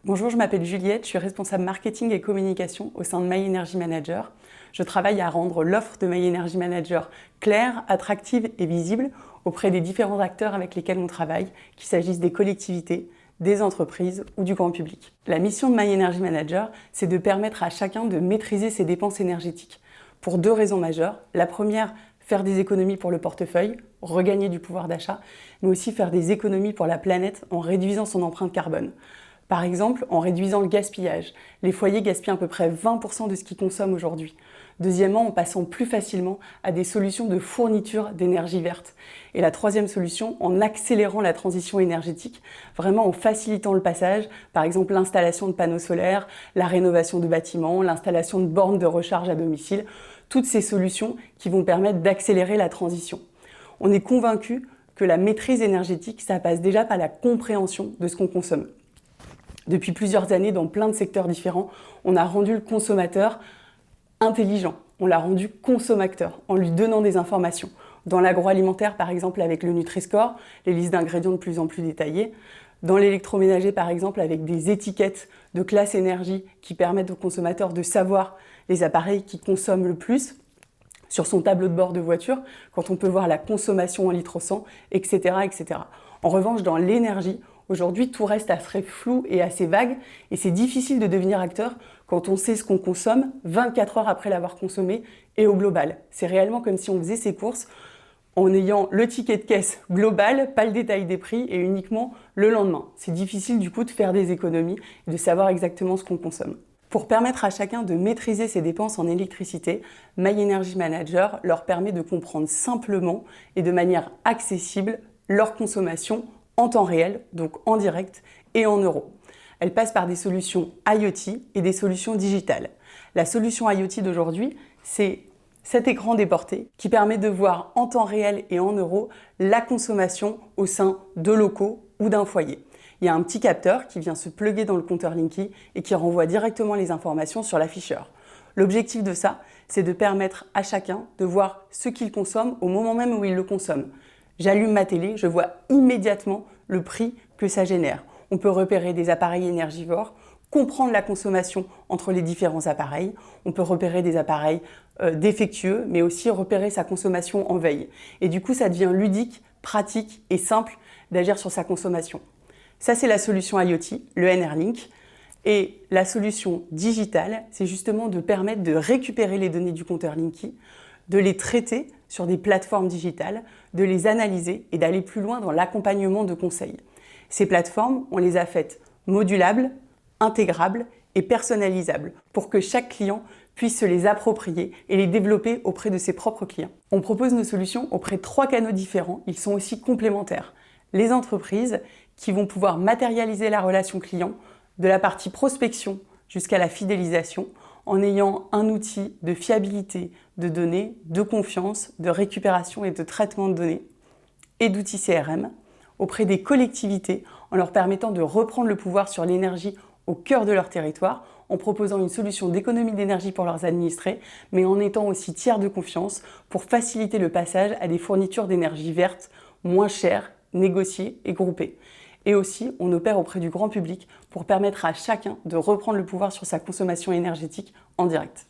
Bonjour, je m'appelle Juliette, je suis responsable marketing et communication au sein de My Energy Manager. Je travaille à rendre l'offre de My Energy Manager claire, attractive et visible auprès des différents acteurs avec lesquels on travaille, qu'il s'agisse des collectivités, des entreprises ou du grand public. La mission de My Energy Manager, c'est de permettre à chacun de maîtriser ses dépenses énergétiques. Pour deux raisons majeures. La première, faire des économies pour le portefeuille, regagner du pouvoir d'achat, mais aussi faire des économies pour la planète en réduisant son empreinte carbone. Par exemple, en réduisant le gaspillage. Les foyers gaspillent à peu près 20% de ce qu'ils consomment aujourd'hui. Deuxièmement, en passant plus facilement à des solutions de fourniture d'énergie verte. Et la troisième solution, en accélérant la transition énergétique, vraiment en facilitant le passage, par exemple l'installation de panneaux solaires, la rénovation de bâtiments, l'installation de bornes de recharge à domicile, toutes ces solutions qui vont permettre d'accélérer la transition. On est convaincu que la maîtrise énergétique, ça passe déjà par la compréhension de ce qu'on consomme. Depuis plusieurs années, dans plein de secteurs différents, on a rendu le consommateur intelligent, on l'a rendu consommateur en lui donnant des informations. Dans l'agroalimentaire, par exemple, avec le Nutri-Score, les listes d'ingrédients de plus en plus détaillées. Dans l'électroménager, par exemple, avec des étiquettes de classe énergie qui permettent au consommateur de savoir les appareils qui consomment le plus. Sur son tableau de bord de voiture, quand on peut voir la consommation en litres au 100, etc., etc. En revanche, dans l'énergie, aujourd'hui, tout reste assez flou et assez vague, et c'est difficile de devenir acteur quand on sait ce qu'on consomme 24 heures après l'avoir consommé et au global. C'est réellement comme si on faisait ses courses en ayant le ticket de caisse global, pas le détail des prix, et uniquement le lendemain. C'est difficile du coup de faire des économies et de savoir exactement ce qu'on consomme. Pour permettre à chacun de maîtriser ses dépenses en électricité, My Energy Manager leur permet de comprendre simplement et de manière accessible leur consommation en temps réel, donc en direct et en euros. Elle passe par des solutions IoT et des solutions digitales. La solution IoT d'aujourd'hui, c'est cet écran déporté qui permet de voir en temps réel et en euros la consommation au sein de locaux ou d'un foyer. Il y a un petit capteur qui vient se plugger dans le compteur Linky et qui renvoie directement les informations sur l'afficheur. L'objectif de ça, c'est de permettre à chacun de voir ce qu'il consomme au moment même où il le consomme. J'allume ma télé, je vois immédiatement le prix que ça génère. On peut repérer des appareils énergivores, comprendre la consommation entre les différents appareils. On peut repérer des appareils défectueux, mais aussi repérer sa consommation en veille. Et du coup, ça devient ludique, pratique et simple d'agir sur sa consommation. Ça, c'est la solution IoT, le NR-Link. Et la solution digitale, c'est justement de permettre de récupérer les données du compteur Linky, de les traiter sur des plateformes digitales, de les analyser et d'aller plus loin dans l'accompagnement de conseils. Ces plateformes, on les a faites modulables, intégrables et personnalisables pour que chaque client puisse se les approprier et les développer auprès de ses propres clients. On propose nos solutions auprès de 3 canaux différents, ils sont aussi complémentaires. Les entreprises qui vont pouvoir matérialiser la relation client de la partie prospection jusqu'à la fidélisation en ayant un outil de fiabilité de données, de confiance, de récupération et de traitement de données et d'outils CRM auprès des collectivités en leur permettant de reprendre le pouvoir sur l'énergie au cœur de leur territoire en proposant une solution d'économie d'énergie pour leurs administrés, mais en étant aussi tiers de confiance pour faciliter le passage à des fournitures d'énergie verte moins chères, négociées et groupées. Et aussi, on opère auprès du grand public pour permettre à chacun de reprendre le pouvoir sur sa consommation énergétique en direct.